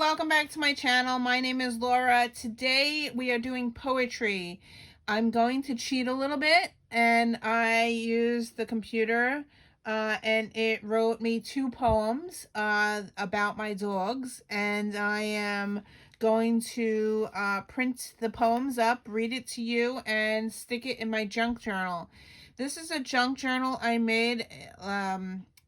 welcome back to my channel. My name is Laura. Today we are doing poetry. I'm going to cheat a little bit, and I used the computer and it wrote me 2 poems about my dogs, and I am going to print the poems up, read it to you, and stick it in my junk journal. This is a junk journal I made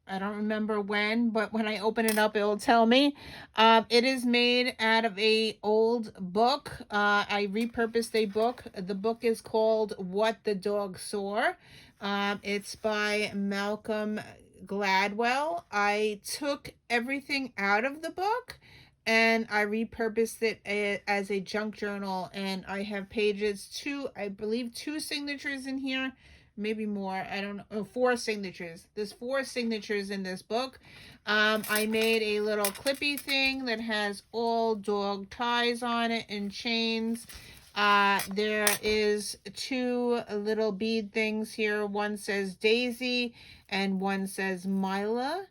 I don't remember when, but when I open it up, it will tell me. It is made out of a old book. I repurposed a book. The book is called What the Dog Saw. It's by Malcolm Gladwell. I took everything out of the book and I repurposed it as a junk journal, and I have pages, I believe 2 signatures in here, maybe more, I don't know. 4 signatures. There's 4 signatures in this book. I made a little clippy thing that has all dog ties on it and chains. There is 2 little bead things here. One says Daisy and one says Mila.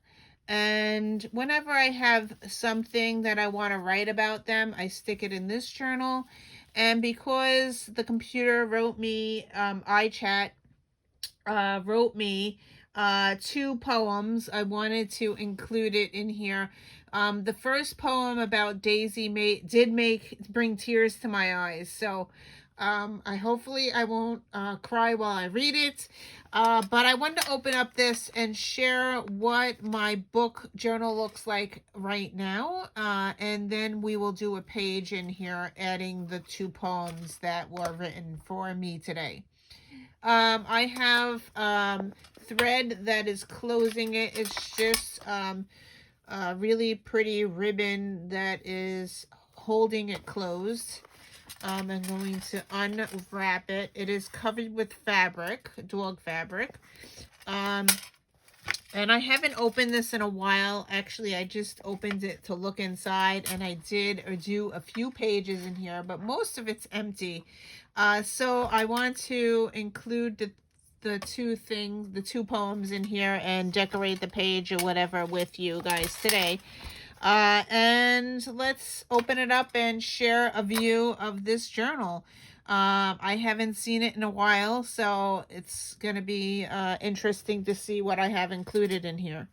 And whenever I have something that I want to write about them, I stick it in this journal. And because the computer wrote me, iChat wrote me 2 poems, I wanted to include it in here. The first poem about Daisy did bring tears to my eyes, so hopefully I won't cry while I read it. But I wanted to open up this and share what my book journal looks like right now, and then we will do a page in here adding the 2 poems that were written for me today. I have thread that is closing it. It's just a really pretty ribbon that is holding it closed. I'm going to unwrap it. It is covered with fabric, dog fabric. And I haven't opened this in a while. Actually, I just opened it to look inside, and I did do a few pages in here, but most of it's empty. So I want to include the 2 poems in here and decorate the page or whatever with you guys today. And let's open it up and share a view of this journal. I haven't seen it in a while, so it's going to be interesting to see what I have included in here.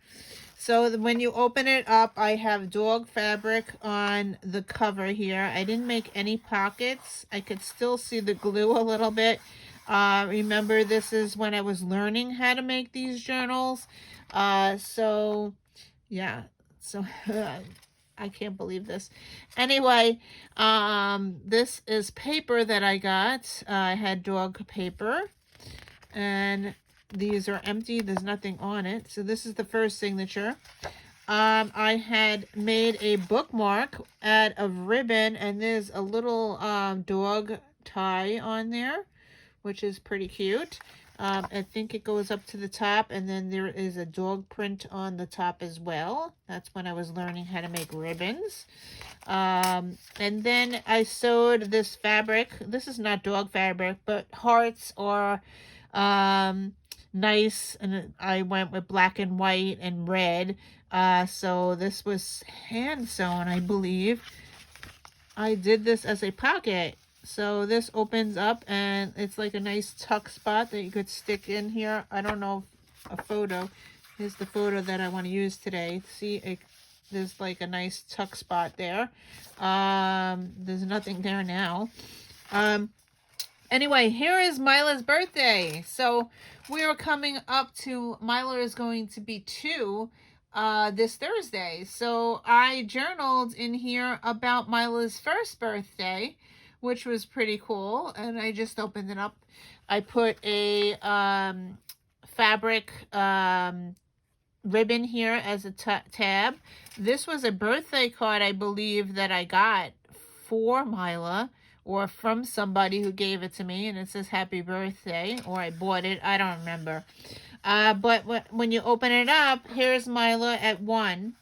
So when you open it up, I have dog fabric on the cover here. I didn't make any pockets. I could still see the glue a little bit. Remember, this is when I was learning how to make these journals. So yeah, so I can't believe this. Anyway, this is paper that I got. I had dog paper, and these are empty. There's nothing on it. So this is the first signature. I had made a bookmark out of ribbon, and there's a little dog tie on there, which is pretty cute. I think it goes up to the top, and then there is a dog print on the top as well. That's when I was learning how to make ribbons. And then I sewed this fabric. This is not dog fabric, but hearts are nice, and I went with black and white and red. So this was hand sewn, I believe. I did this as a pocket. So this opens up, and it's like a nice tuck spot that you could stick in here. I don't know if a photo. Here's the photo that I want to use today. See, there's like a nice tuck spot there. There's nothing there now. Anyway, here is Mila's birthday. So we are coming up to, Mila is going to be 2 this Thursday. So I journaled in here about Mila's first birthday, which was pretty cool, and I just opened it up. I put a fabric ribbon here as a tab. This was a birthday card, I believe, that I got for Mila, or from somebody who gave it to me, and it says happy birthday, or I bought it. I don't remember. But when you open it up, here's Mila at 1.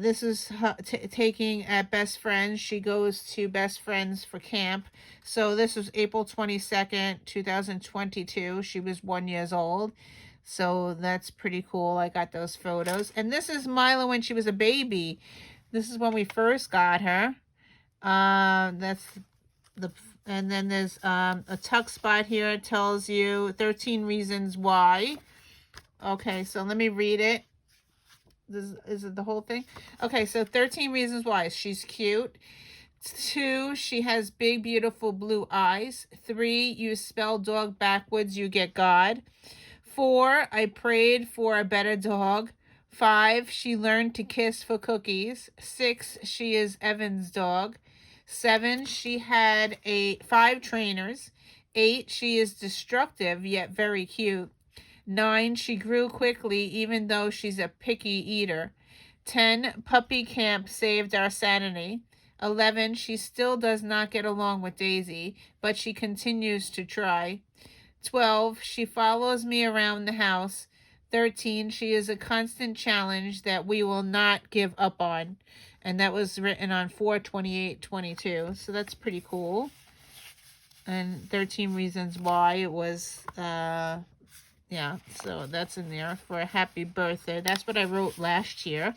This is her taking at Best Friends. She goes to Best Friends for camp. So this was April 22nd, 2022. She was 1 year old. So that's pretty cool. I got those photos. And this is Mila when she was a baby. This is when we first got her. That's the, and then there's a tuck spot here. It tells you 13 reasons why. Okay, so let me read it. Is it the whole thing? Okay, so 13 reasons why. She's cute. 2, she has big, beautiful blue eyes. 3, you spell dog backwards, you get God. 4, I prayed for a better dog. 5, she learned to kiss for cookies. 6, she is Evan's dog. 7, she had 5 trainers. 8, she is destructive yet very cute. 9, she grew quickly even though she's a picky eater. 10, puppy camp saved our sanity. 11, she still does not get along with Daisy, but she continues to try. 12, she follows me around the house. 13, she is a constant challenge that we will not give up on. And that was written on 4/28/22. So that's pretty cool. And 13 reasons why it was, yeah, so that's in there for a happy birthday. That's what I wrote last year.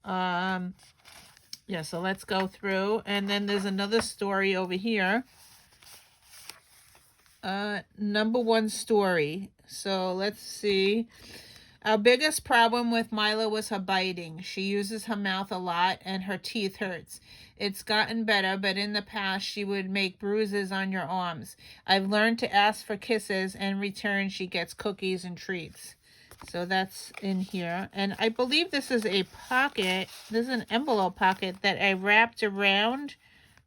Yeah, so let's go through. And then there's another story over here. Number 1 story. So let's see. Our biggest problem with Mila was her biting. She uses her mouth a lot and her teeth hurts. It's gotten better, but in the past she would make bruises on your arms. I've learned to ask for kisses, and in return she gets cookies and treats. So that's in here. And I believe this is a pocket. This is an envelope pocket that I wrapped around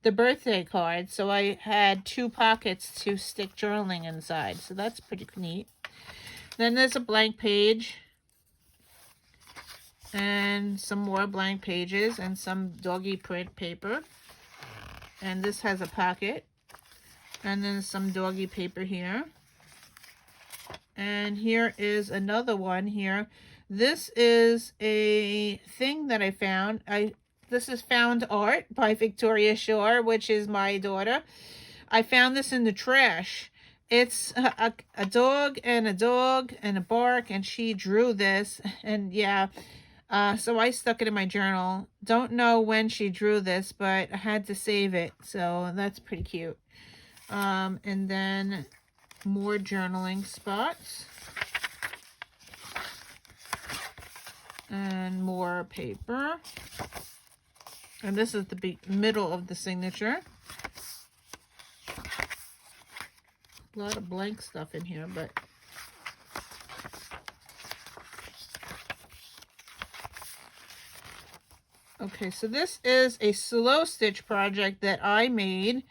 the birthday card. So I had 2 pockets to stick journaling inside. So that's pretty neat. Then there's a blank page. And some more blank pages and some doggy print paper. And this has a pocket. And then some doggy paper here. And here is another one here. This is a thing that I found. This is Found Art by Victoria Shore, which is my daughter. I found this in the trash. It's a dog and a bark, and she drew this. And yeah, so I stuck it in my journal. Don't know when she drew this, but I had to save it. So that's pretty cute. And then more journaling spots. And more paper. And this is the middle of the signature. A lot of blank stuff in here, but okay, so this is a slow stitch project that I made.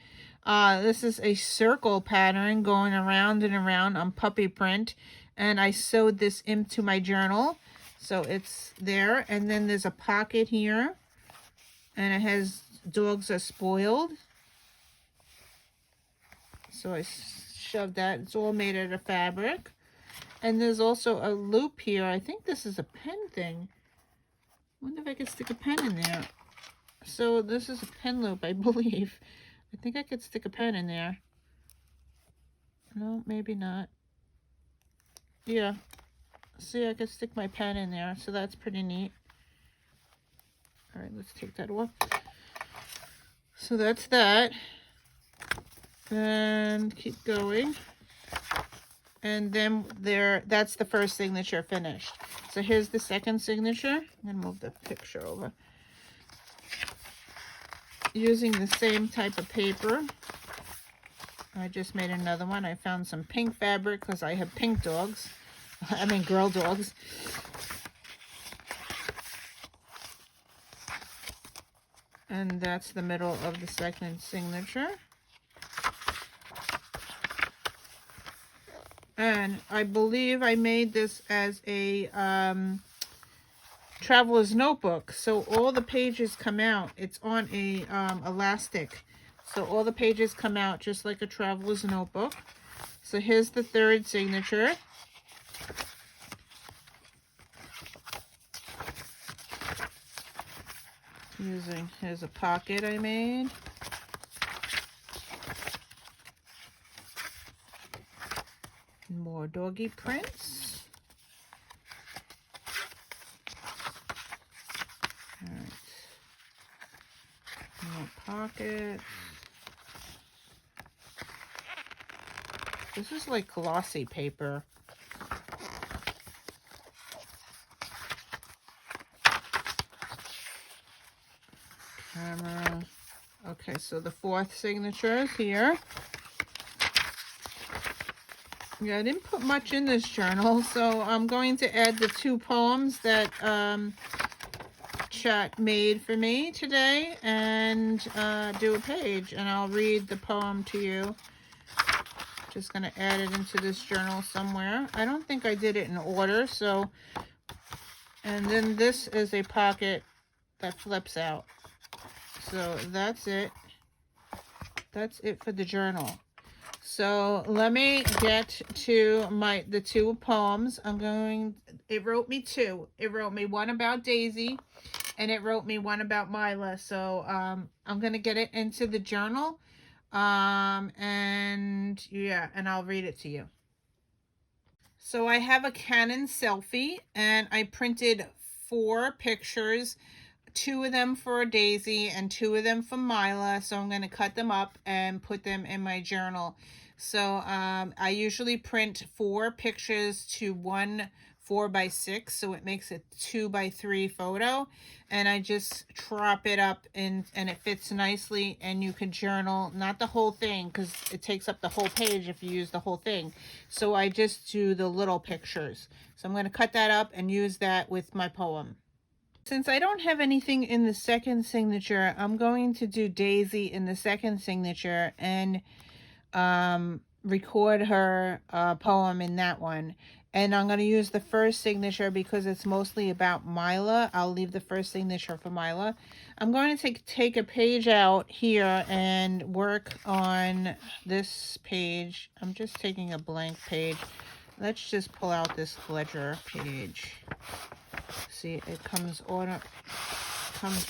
This is a circle pattern going around and around on puppy print, and I sewed this into my journal, so it's there. And then there's a pocket here, and it has dogs are spoiled, so I shoved that. It's all made out of fabric. And there's also a loop here. I think this is a pen thing. Wonder if I could stick a pen in there. So this is a pen loop, I believe. I think I could stick a pen in there. No, maybe not. Yeah. See, I could stick my pen in there, so that's pretty neat. All right, let's take that off. So that's that. And keep going. And then that's the first signature finished. So here's the second signature. I'm gonna move the picture over. Using the same type of paper. I just made another one. I found some pink fabric because I have pink dogs. I mean girl dogs. And that's the middle of the second signature. And I believe I made this as a traveler's notebook. So all the pages come out. It's on a elastic. So all the pages come out just like a traveler's notebook. So here's the third signature. Here's a pocket I made. More doggy prints. All right. pockets. This is like glossy paper. Camera. Okay, so the fourth signature is here. Yeah, I didn't put much in this journal, so I'm going to add the 2 poems that Chat made for me today and do a page, and I'll read the poem to you. Just going to add it into this journal somewhere. I don't think I did it in order, so... And then this is a pocket that flips out. So that's it. That's it for the journal. So let me get to the 2 poems. It wrote me 2. It wrote me one about Daisy, and it wrote me one about Mila. So I'm going to get it into the journal. And yeah, and I'll read it to you. So I have a Canon selfie, and I printed 4 pictures, 2 of them for Daisy and 2 of them for Mila. So I'm going to cut them up and put them in my journal. So I usually print 4 pictures to 1 4x6, so it makes a 2x3 photo, and I just crop it up and it fits nicely, and you can journal, not the whole thing because it takes up the whole page if you use the whole thing. So I just do the little pictures. So I'm going to cut that up and use that with my poem. Since I don't have anything in the second signature, I'm going to do Daisy in the second signature and record her poem in that one. And I'm going to use the first signature because it's mostly about Mila. I'll leave the first signature for Mila. I'm going to take a page out here and work on this page. I'm just taking a blank page. Let's just pull out this ledger page. See, it comes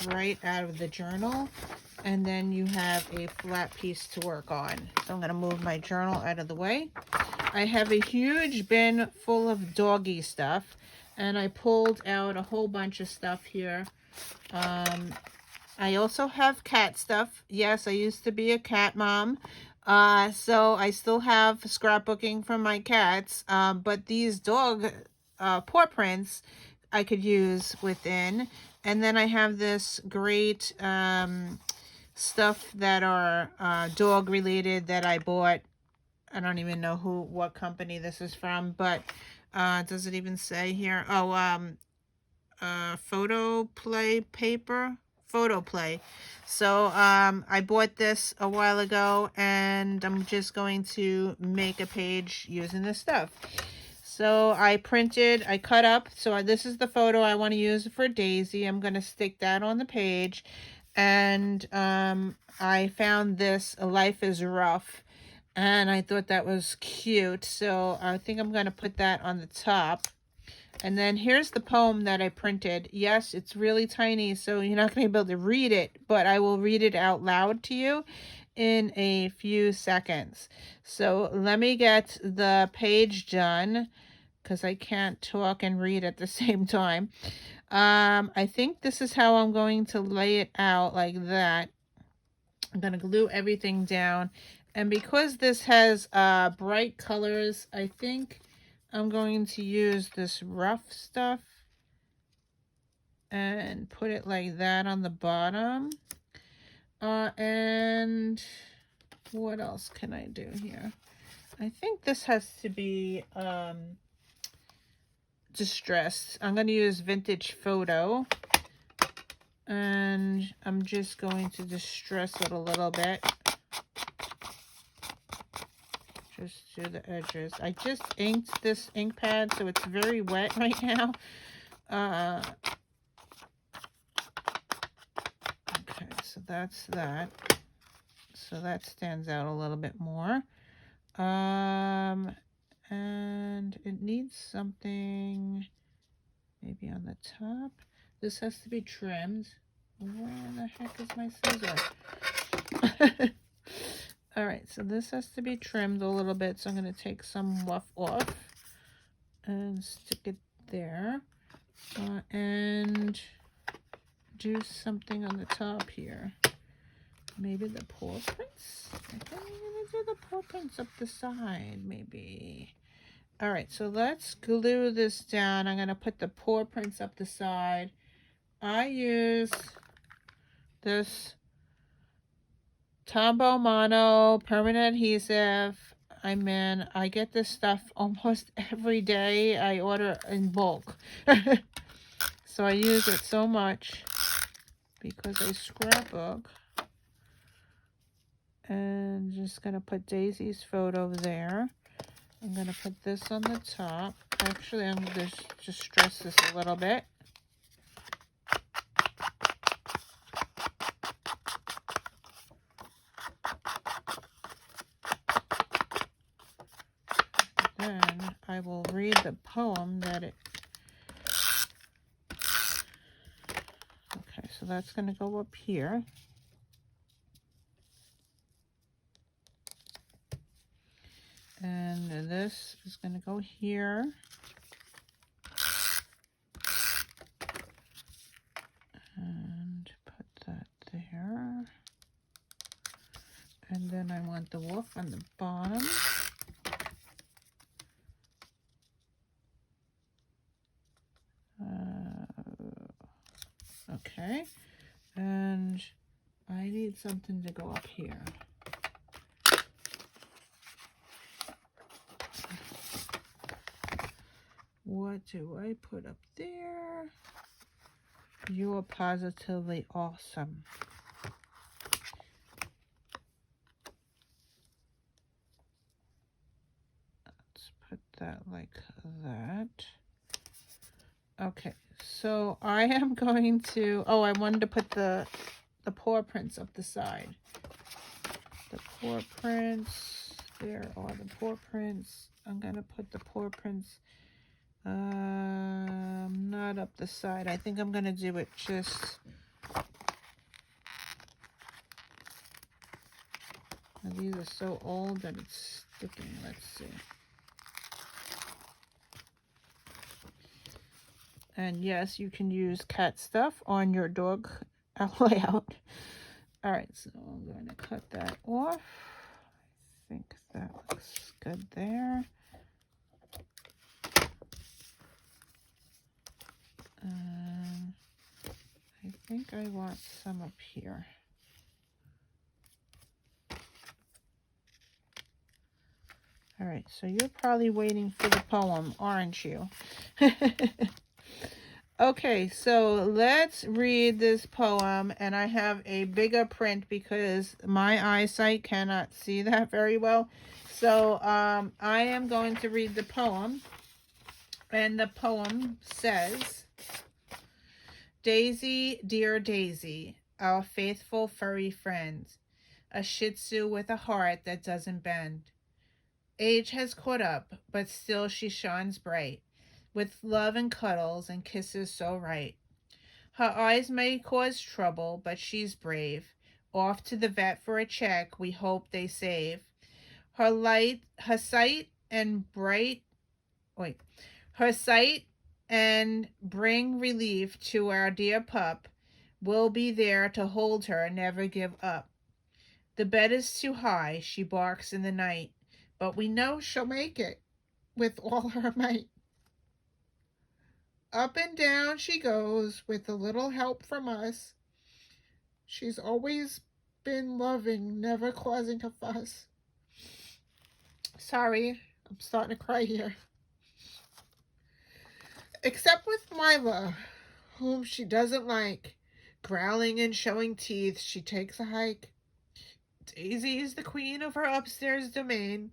right out of the journal, and then you have a flat piece to work on. So I'm going to move my journal out of the way. I have a huge bin full of doggy stuff, and I pulled out a whole bunch of stuff here. I also have cat stuff. Yes, I used to be a cat mom. So I still have scrapbooking from my cats, but these dog paw prints I could use within. And then I have this great stuff that are dog related that I bought. I don't even know what company this is from, but does it even say here? Oh, Photoplay paper. Photoplay. So I bought this a while ago, and I'm just going to make a page using this stuff. So I cut up. So this is the photo I want to use for Daisy. I'm going to stick that on the page. And I found this, Life is Rough. And I thought that was cute. So I think I'm going to put that on the top. And then here's the poem that I printed. Yes, it's really tiny, so you're not going to be able to read it. But I will read it out loud to you in a few seconds. So let me get the page done, because I can't talk and read at the same time. I think this is how I'm going to lay it out, like that. I'm going to glue everything down. And because this has bright colors, I think I'm going to use this rough stuff and put it like that on the bottom. And what else can I do here? I think this has to be distressed. I'm going to use Vintage Photo. And I'm just going to distress it a little bit. Just do the edges. I just inked this ink pad, so it's very wet right now. Okay, so that's that. So that stands out a little bit more. And it needs something maybe on the top. This has to be trimmed. Where the heck is my scissor? All right, so this has to be trimmed a little bit, so I'm going to take some woof off and stick it there, and do something on the top here. maybe the paw prints. I think I'm gonna do the paw prints up the side, maybe. All right, so let's glue this down. I'm gonna put the paw prints up the side. I use this Tombow Mono permanent adhesive. I get this stuff almost every day. I order in bulk. So I use it so much because I scrapbook. And just gonna put Daisy's photo there. I'm gonna put this on the top. Actually, I'm gonna just stress this a little bit. Then I will read the poem that it... Okay, so that's going to go up here. And this is going to go here. And put that there. And then I want the wolf on the bottom. Okay, and I need something to go up here. What do I put up there? You are positively awesome. Let's put that like that. Okay, so I am going to, oh, I wanted to put the paw prints up the side. The paw prints, there are the paw prints. I'm going to put the paw prints not up the side. I think I'm going to do it just, these are so old that it's sticking. Let's see. And yes, you can use cat stuff on your dog layout. All right, so I'm going to cut that off. I think that looks good there. I think I want some up here. All right, so you're probably waiting for the poem, aren't you? Okay, so let's read this poem, and I have a bigger print because my eyesight cannot see that very well. So I am going to read the poem, and the poem says, Daisy, dear Daisy, our faithful furry friend, a Shih Tzu with a heart that doesn't bend. Age has caught up, but still she shines bright, with love and cuddles and kisses so right. Her eyes may cause trouble, but she's brave. Off to the vet for a check, we hope they save. Her sight and bring relief to our dear pup. We'll be there to hold her, never give up. The bed is too high, she barks in the night, but we know she'll make it with all her might. Up and down she goes with a little help from us. She's always been loving, never causing a fuss. Sorry, I'm starting to cry here. Except with Mila, whom she doesn't like. Growling and showing teeth, she takes a hike. Daisy is the queen of her upstairs domain.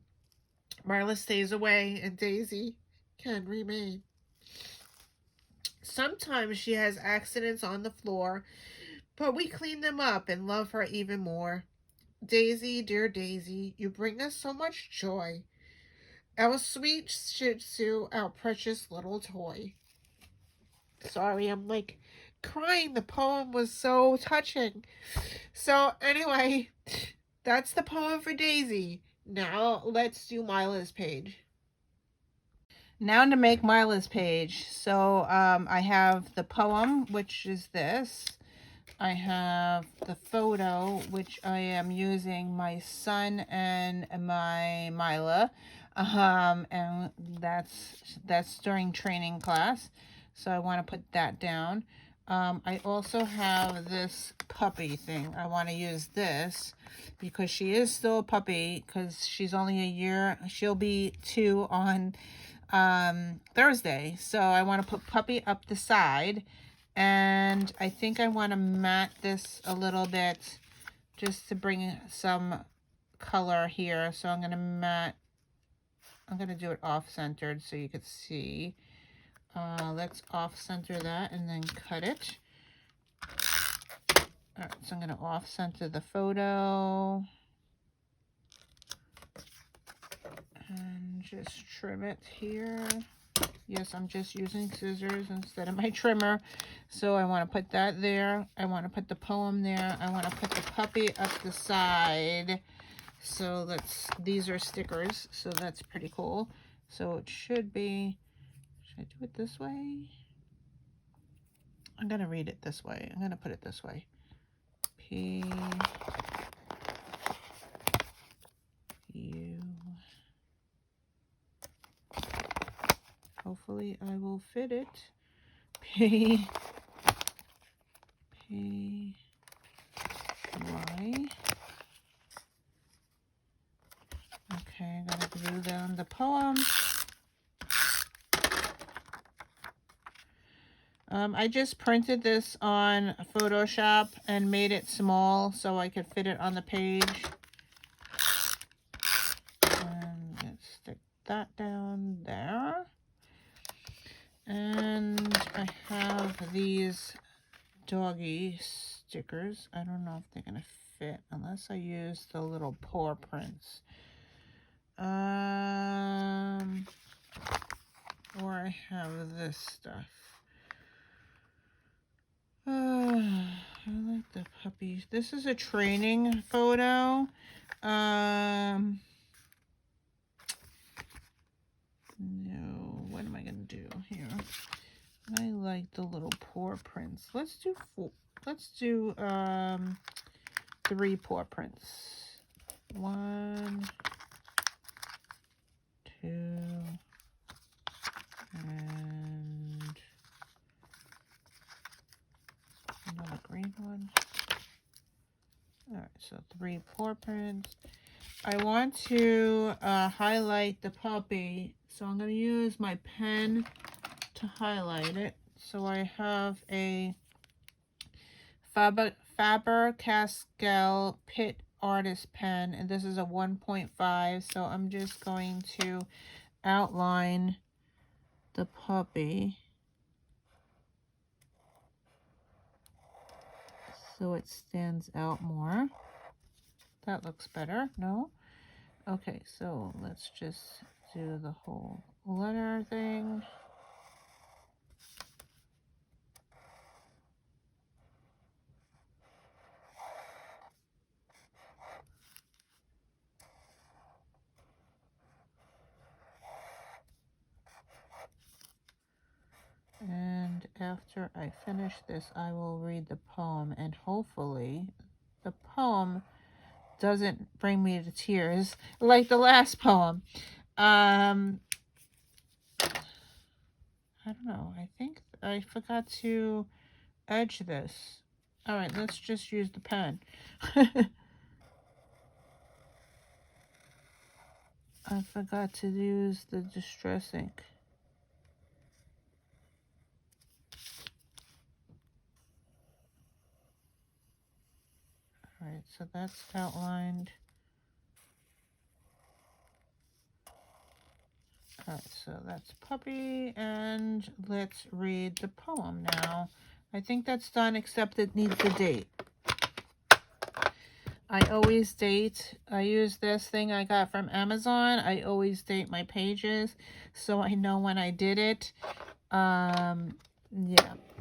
Mila stays away, and Daisy can remain. Sometimes she has accidents on the floor, but we clean them up and love her even more. Daisy, dear Daisy, you bring us so much joy. Our sweet Shih Tzu, our precious little toy. Sorry, I'm like crying. The poem was so touching. So anyway, that's the poem for Daisy. Now let's do Mila's page. Now to make Mila's page. So I have the poem, which is this. I have the photo, which I am using my son and my Mila, and that's during training class, so I want to put that down. I also have this puppy thing. I want to use this because she is still a puppy, because she's only a year. She'll be 2 on Thursday, so I want to put puppy up the side. And I think I want to matte this a little bit just to bring some color here. So I'm going to matte, I'm going to do it off-centered so you could see. Let's off-center that and then cut it. All right, so I'm going to off-center the photo. And just trim it here. Yes, I'm just using scissors instead of my trimmer. So I want to put that there. I want to put the poem there. I want to put the puppy up the side. So these are stickers, so that's pretty cool. So it should be, should I do it this way? I'm going to read it this way. I'm going to put it this way. P U. Hopefully I will fit it. P Y. Okay, I'm gonna glue down the poem. I just printed this on Photoshop and made it small so I could fit it on the page. And let's stick that down there. And I have these doggy stickers. I don't know if they're gonna fit unless I use the little paw prints. Or I have this stuff. I like the puppies. This is a training photo. No, what am I gonna do here? I like the little paw prints. Let's do 3 paw prints. 1, 2, and another green one. All right, so 3 paw prints. I want to highlight the puppy, so I'm going to use my pen to highlight it. So I have a Faber-Castell Pitt Artist pen, and this is a 1.5, so I'm just going to outline the puppy so it stands out more. That looks better, no? Okay, so let's just do the whole letter thing. And after I finish this, I will read the poem, and hopefully the poem doesn't bring me to tears like the last poem. I don't know. I think I forgot to edge this. All right, let's just use the pen. I forgot to use the distress ink. All right, so that's outlined. All right, so that's puppy, and let's read the poem now. I think that's done, except it needs the date. I always date. I use this thing I got from Amazon. I always date my pages so I know when I did it. Yeah.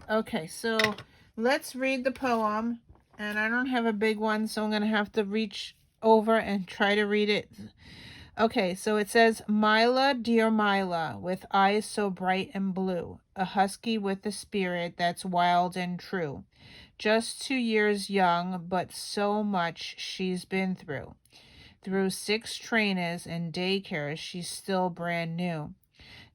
Okay, so let's read the poem. And I don't have a big one, so I'm going to have to reach over and try to read it Okay, so it says, Mila, dear Mila, with eyes so bright and blue, a husky with a spirit that's wild and true. Just 2 years young, but so much she's been through. Through 6 trainers and daycares, she's still brand new.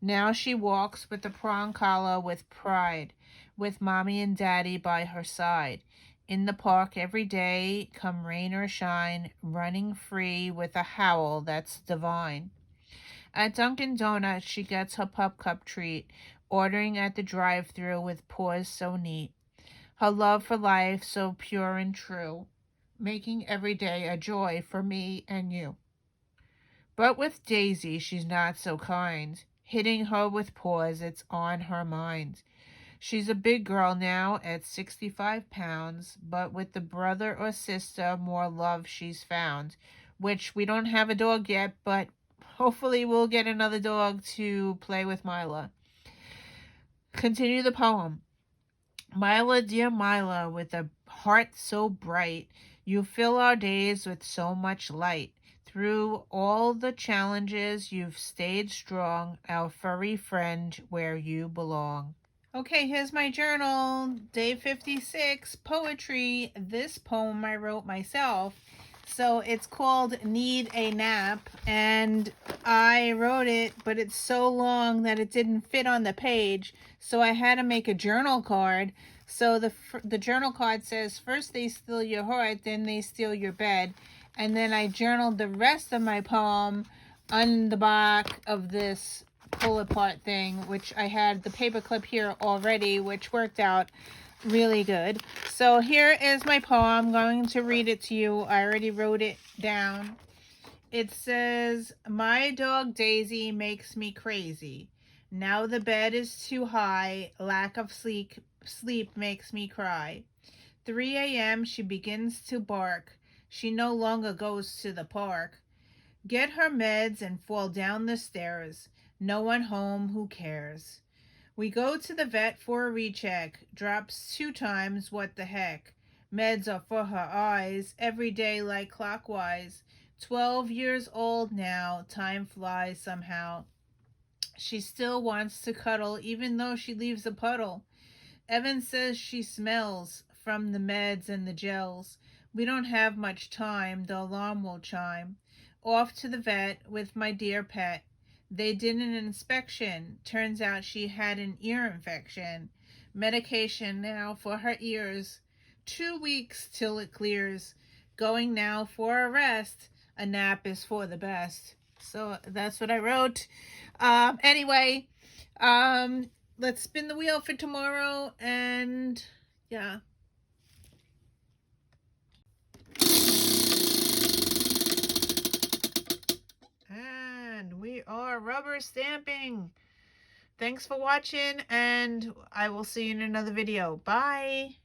Now she walks with a prong collar with pride, with mommy and daddy by her side. In the park every day, come rain or shine, running free with a howl that's divine. At Dunkin' Donuts, she gets her pup cup treat, ordering at the drive-thru with paws so neat. Her love for life so pure and true, making every day a joy for me and you. But with Daisy, she's not so kind. Hitting her with paws, it's on her mind. She's a big girl now at 65 pounds, but with the brother or sister, more love she's found. Which we don't have a dog yet, but hopefully we'll get another dog to play with Mila. Continue the poem. Mila, dear Mila, with a heart so bright, you fill our days with so much light. Through all the challenges, you've stayed strong, our furry friend, where you belong. Okay, here's my journal, day 56, poetry. This poem I wrote myself. So it's called Need a Nap, and I wrote it, but it's so long that it didn't fit on the page, so I had to make a journal card. So the journal card says, first they steal your heart, then they steal your bed. And then I journaled the rest of my poem on the back of this pull apart thing, which I had the paper clip here already, which worked out really good. So here is my poem. I'm going to read it to you. I already wrote it down. It says, my dog Daisy makes me crazy. Now the bed is too high. Lack of sleep makes me cry. 3 a.m. she begins to bark. She no longer goes to the park. Get her meds and fall down the stairs. No one home, who cares? We go to the vet for a recheck. Drops 2 times, what the heck? Meds are for her eyes, every day like clockwise. 12 years old now, time flies somehow. She still wants to cuddle, even though she leaves a puddle. Evan says she smells from the meds and the gels. We don't have much time, the alarm will chime. Off to the vet with my dear pet. They did an inspection. Turns out she had an ear infection. Medication now for her ears. 2 weeks till it clears. Going now for a rest. A nap is for the best. So that's what I wrote. Anyway, let's spin the wheel for tomorrow, and yeah. And we are rubber stamping. Thanks for watching, and I will see you in another video. Bye.